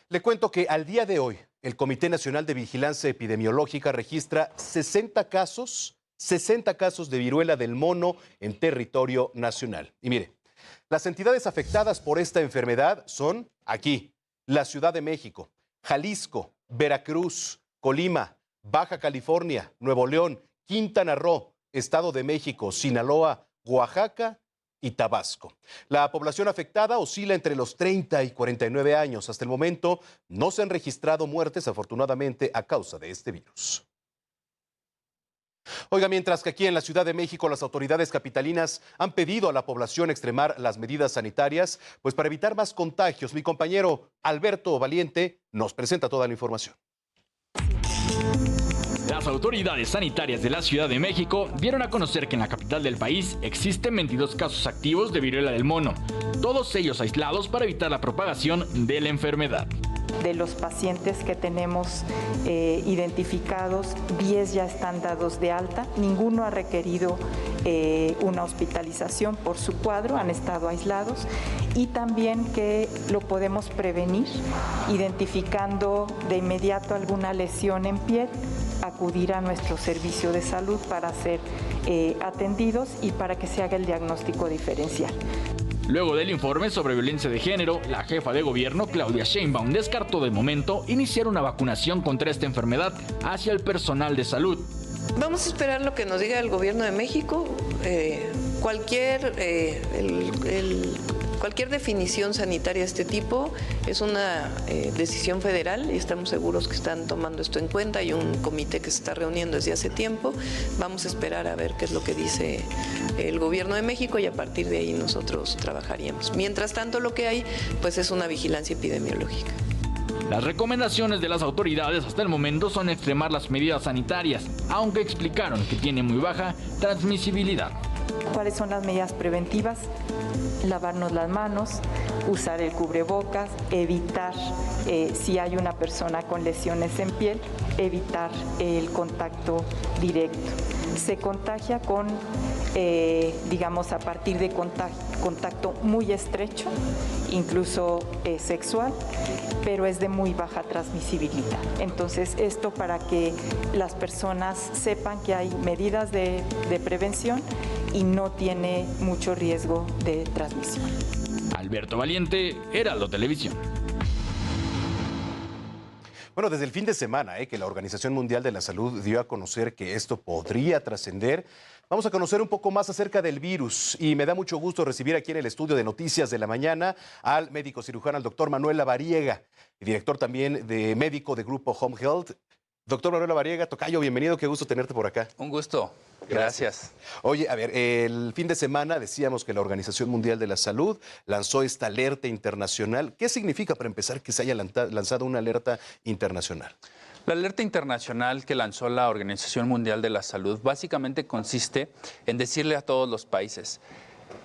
Le cuento que al día de hoy el Comité Nacional de Vigilancia Epidemiológica registra 60 casos de viruela del mono en territorio nacional. Y mire, las entidades afectadas por esta enfermedad son aquí, la Ciudad de México, Jalisco, Veracruz, Colima, Baja California, Nuevo León, Quintana Roo, Estado de México, Sinaloa, Oaxaca y Tabasco. La población afectada oscila entre los 30 y 49 años. Hasta el momento no se han registrado muertes, afortunadamente, a causa de este virus. Oiga, mientras que aquí en la Ciudad de México las autoridades capitalinas han pedido a la población extremar las medidas sanitarias, pues para evitar más contagios, mi compañero Alberto Valiente nos presenta toda la información. Las autoridades sanitarias de la Ciudad de México dieron a conocer que en la capital del país existen 22 casos activos de viruela del mono, todos ellos aislados para evitar la propagación de la enfermedad. De los pacientes que tenemos identificados, 10 ya están dados de alta, ninguno ha requerido una hospitalización por su cuadro, han estado aislados, y también que lo podemos prevenir identificando de inmediato alguna lesión en piel, acudir a nuestro servicio de salud para ser atendidos y para que se haga el diagnóstico diferencial. Luego del informe sobre violencia de género, la jefa de gobierno, Claudia Sheinbaum, descartó de momento iniciar una vacunación contra esta enfermedad hacia el personal de salud. Vamos a esperar lo que nos diga el gobierno de México. Cualquier definición sanitaria de este tipo es una decisión federal y estamos seguros que están tomando esto en cuenta. Hay un comité que se está reuniendo desde hace tiempo. Vamos a esperar a ver qué es lo que dice el gobierno de México y a partir de ahí nosotros trabajaríamos. Mientras tanto, lo que hay pues es una vigilancia epidemiológica. Las recomendaciones de las autoridades hasta el momento son extremar las medidas sanitarias, aunque explicaron que tiene muy baja transmisibilidad. ¿Cuáles son las medidas preventivas? Lavarnos las manos, usar el cubrebocas, evitar, si hay una persona con lesiones en piel, evitar el contacto directo. Se contagia con, digamos, a partir de contacto muy estrecho, incluso sexual, pero es de muy baja transmisibilidad. Entonces, esto para que las personas sepan que hay medidas de prevención y no tiene mucho riesgo de transmisión. Alberto Valiente, Heraldo Televisión. Bueno, desde el fin de semana que la Organización Mundial de la Salud dio a conocer que esto podría trascender, vamos a conocer un poco más acerca del virus y me da mucho gusto recibir aquí en el estudio de Noticias de la Mañana al médico cirujano, al doctor Manuel Lavariega, director también de médico de Grupo Home Health. Doctor Manuel Lavariega, tocayo, bienvenido, qué gusto tenerte por acá. Un gusto. Gracias. Oye, a ver, el fin de semana decíamos que la Organización Mundial de la Salud lanzó esta alerta internacional. ¿Qué significa, para empezar, que se haya lanzado una alerta internacional? La alerta internacional que lanzó la Organización Mundial de la Salud básicamente consiste en decirle a todos los países,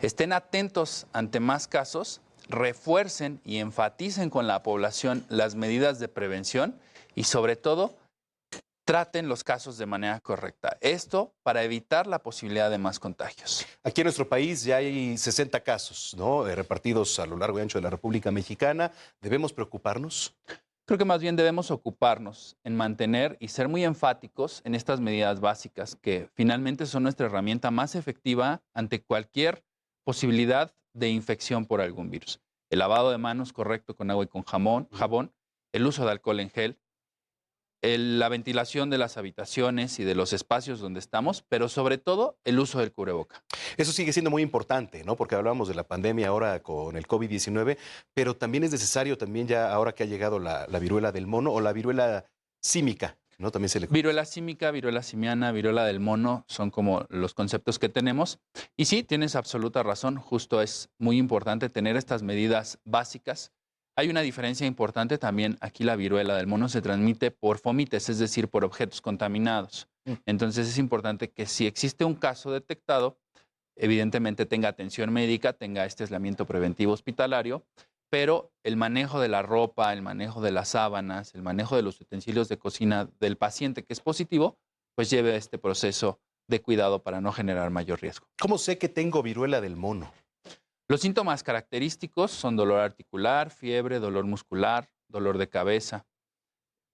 estén atentos ante más casos, refuercen y enfaticen con la población las medidas de prevención y, sobre todo, traten los casos de manera correcta. Esto para evitar la posibilidad de más contagios. Aquí en nuestro país ya hay 60 casos, ¿no? Repartidos a lo largo y ancho de la República Mexicana. ¿Debemos preocuparnos? Creo que más bien debemos ocuparnos en mantener y ser muy enfáticos en estas medidas básicas que finalmente son nuestra herramienta más efectiva ante cualquier posibilidad de infección por algún virus. El lavado de manos correcto con agua y con jabón, el uso de alcohol en gel, la ventilación de las habitaciones y de los espacios donde estamos, pero sobre todo el uso del cubreboca. Eso sigue siendo muy importante, ¿no? Porque hablábamos de la pandemia ahora con el COVID-19, pero también es necesario, también ya ahora que ha llegado la viruela del mono o la viruela símica, ¿no? También se le... Viruela símica, viruela simiana, viruela del mono son como los conceptos que tenemos. Y sí, tienes absoluta razón, justo es muy importante tener estas medidas básicas. Hay una diferencia importante también, aquí la viruela del mono se transmite por fomites, es decir, por objetos contaminados. Entonces es importante que si existe un caso detectado, evidentemente tenga atención médica, tenga este aislamiento preventivo hospitalario, pero el manejo de la ropa, el manejo de las sábanas, el manejo de los utensilios de cocina del paciente que es positivo, pues lleve este proceso de cuidado para no generar mayor riesgo. ¿Cómo sé que tengo viruela del mono? Los síntomas característicos son dolor articular, fiebre, dolor muscular, dolor de cabeza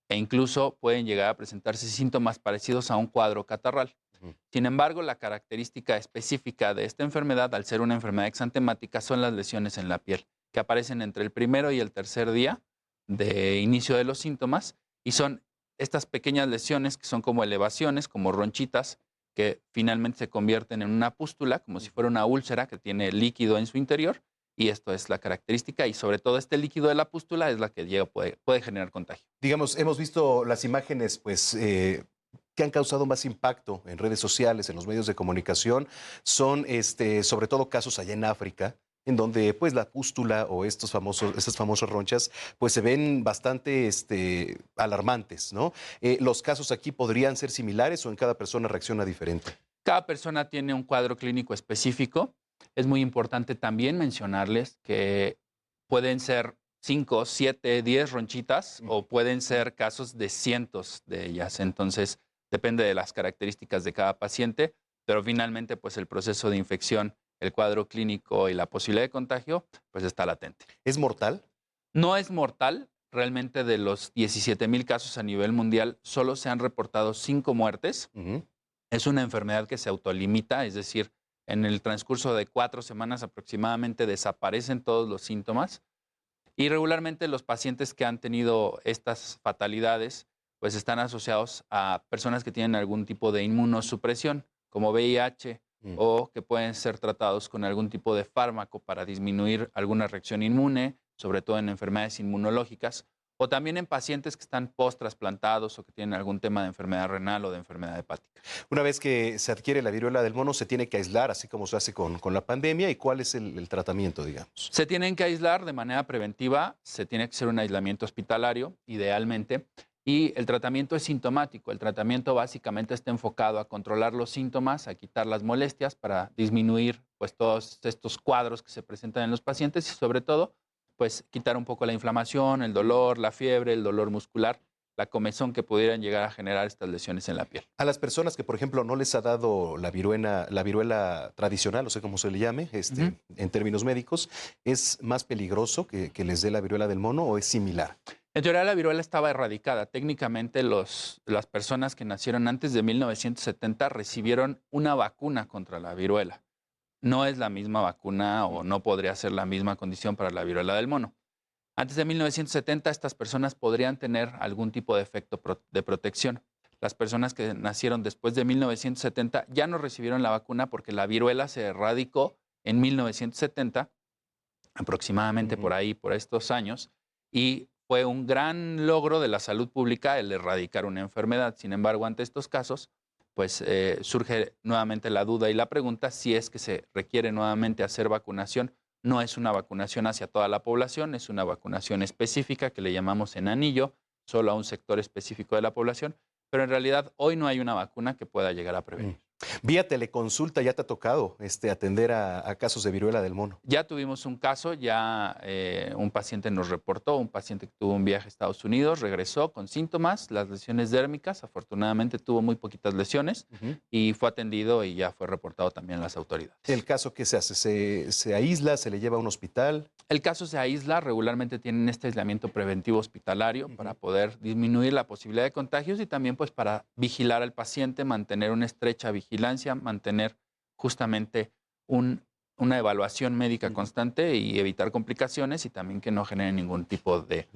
e incluso pueden llegar a presentarse síntomas parecidos a un cuadro catarral. Ujú. Sin embargo, la característica específica de esta enfermedad, al ser una enfermedad exantemática, son las lesiones en la piel, que aparecen entre el primero y el tercer día de inicio de los síntomas, y son estas pequeñas lesiones que son como elevaciones, como ronchitas, que finalmente se convierten en una pústula, como si fuera una úlcera que tiene líquido en su interior, y esto es la característica, y sobre todo este líquido de la pústula es la que puede generar contagio. Digamos, hemos visto las imágenes, pues, que han causado más impacto en redes sociales, en los medios de comunicación, son sobre todo casos allá en África, en donde pues la pústula o estas famosas ronchas pues se ven bastante alarmantes, ¿no? ¿Los casos aquí podrían ser similares o en cada persona reacciona diferente? Cada persona tiene un cuadro clínico específico. Es muy importante también mencionarles que pueden ser 5, 7, 10 ronchitas o pueden ser casos de cientos de ellas. Entonces, depende de las características de cada paciente, pero finalmente, pues el proceso de infección, el cuadro clínico y la posibilidad de contagio, pues está latente. ¿Es mortal? No es mortal. Realmente de los 17,000 casos a nivel mundial, solo se han reportado 5 muertes. Ujú. Es una enfermedad que se autolimita, es decir, en el transcurso de 4 semanas aproximadamente desaparecen todos los síntomas y regularmente los pacientes que han tenido estas fatalidades pues están asociados a personas que tienen algún tipo de inmunosupresión, como VIH, o que pueden ser tratados con algún tipo de fármaco para disminuir alguna reacción inmune, sobre todo en enfermedades inmunológicas, o también en pacientes que están post-trasplantados o que tienen algún tema de enfermedad renal o de enfermedad hepática. Una vez que se adquiere la viruela del mono, se tiene que aislar, así como se hace con la pandemia. ¿Y cuál es el tratamiento, digamos? Se tienen que aislar de manera preventiva, se tiene que hacer un aislamiento hospitalario, idealmente, y el tratamiento es sintomático. El tratamiento básicamente está enfocado a controlar los síntomas, a quitar las molestias para disminuir pues, todos estos cuadros que se presentan en los pacientes y sobre todo pues quitar un poco la inflamación, el dolor, la fiebre, el dolor muscular, la comezón que pudieran llegar a generar estas lesiones en la piel. A las personas que, por ejemplo, no les ha dado la viruela tradicional, no sé cómo se le llame, en términos médicos, ¿es más peligroso que les dé la viruela del mono o es similar? En teoría la viruela estaba erradicada. Técnicamente las personas que nacieron antes de 1970 recibieron una vacuna contra la viruela. No es la misma vacuna o no podría ser la misma condición para la viruela del mono. Antes de 1970 estas personas podrían tener algún tipo de efecto de protección. Las personas que nacieron después de 1970 ya no recibieron la vacuna porque la viruela se erradicó en 1970, aproximadamente por ahí, por estos años, y fue un gran logro de la salud pública el erradicar una enfermedad. Sin embargo, ante estos casos, pues surge nuevamente la duda y la pregunta si es que se requiere nuevamente hacer vacunación. No es una vacunación hacia toda la población, es una vacunación específica que le llamamos en anillo, solo a un sector específico de la población, pero en realidad hoy no hay una vacuna que pueda llegar a prevenir. Vía teleconsulta ya te ha tocado atender a casos de viruela del mono. Ya tuvimos un caso, ya un paciente nos reportó, un paciente que tuvo un viaje a Estados Unidos, regresó con síntomas, las lesiones dérmicas, afortunadamente tuvo muy poquitas lesiones y fue atendido y ya fue reportado también a las autoridades. ¿El caso qué se hace? ¿Se aísla? ¿Se le lleva a un hospital? El caso se aísla, regularmente tienen este aislamiento preventivo hospitalario para poder disminuir la posibilidad de contagios y también pues para vigilar al paciente, mantener una estrecha vigilancia, mantener justamente una evaluación médica constante y evitar complicaciones y también que no genere ningún tipo de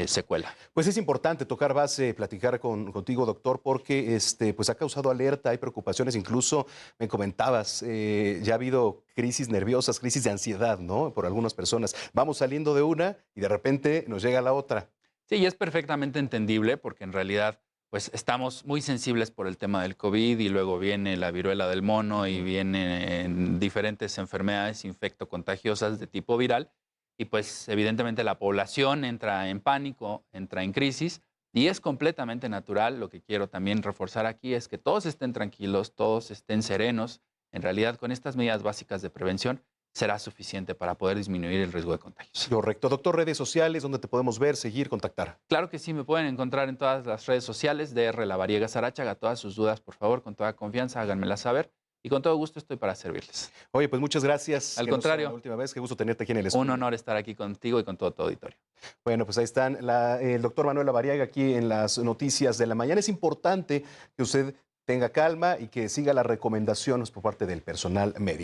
secuela. Pues es importante tocar base, platicar contigo, doctor, porque pues ha causado alerta, hay preocupaciones, incluso me comentabas, ya ha habido crisis nerviosas, crisis de ansiedad, ¿no? Por algunas personas. Vamos saliendo de una y de repente nos llega la otra. Sí, y es perfectamente entendible porque en realidad pues estamos muy sensibles por el tema del COVID y luego viene la viruela del mono y vienen diferentes enfermedades infectocontagiosas de tipo viral y pues evidentemente la población entra en pánico, entra en crisis y es completamente natural. Lo que quiero también reforzar aquí es que todos estén tranquilos, todos estén serenos. En realidad con estas medidas básicas de prevención será suficiente para poder disminuir el riesgo de contagios. Correcto. Doctor, redes sociales, ¿dónde te podemos ver, seguir, contactar? Claro que sí, me pueden encontrar en todas las redes sociales, DR Lavariega Saráchaga. Todas sus dudas, por favor, con toda confianza, háganmelas saber. y con todo gusto estoy para servirles. Oye, pues muchas gracias. Al Que no sea contrario. la última vez, qué gusto tenerte aquí en el estudio. Un honor estar aquí contigo y con todo tu auditorio. Bueno, pues ahí están el doctor Manuel Lavariaga aquí en las noticias de la mañana. Es importante que usted tenga calma y que siga las recomendaciones por parte del personal médico.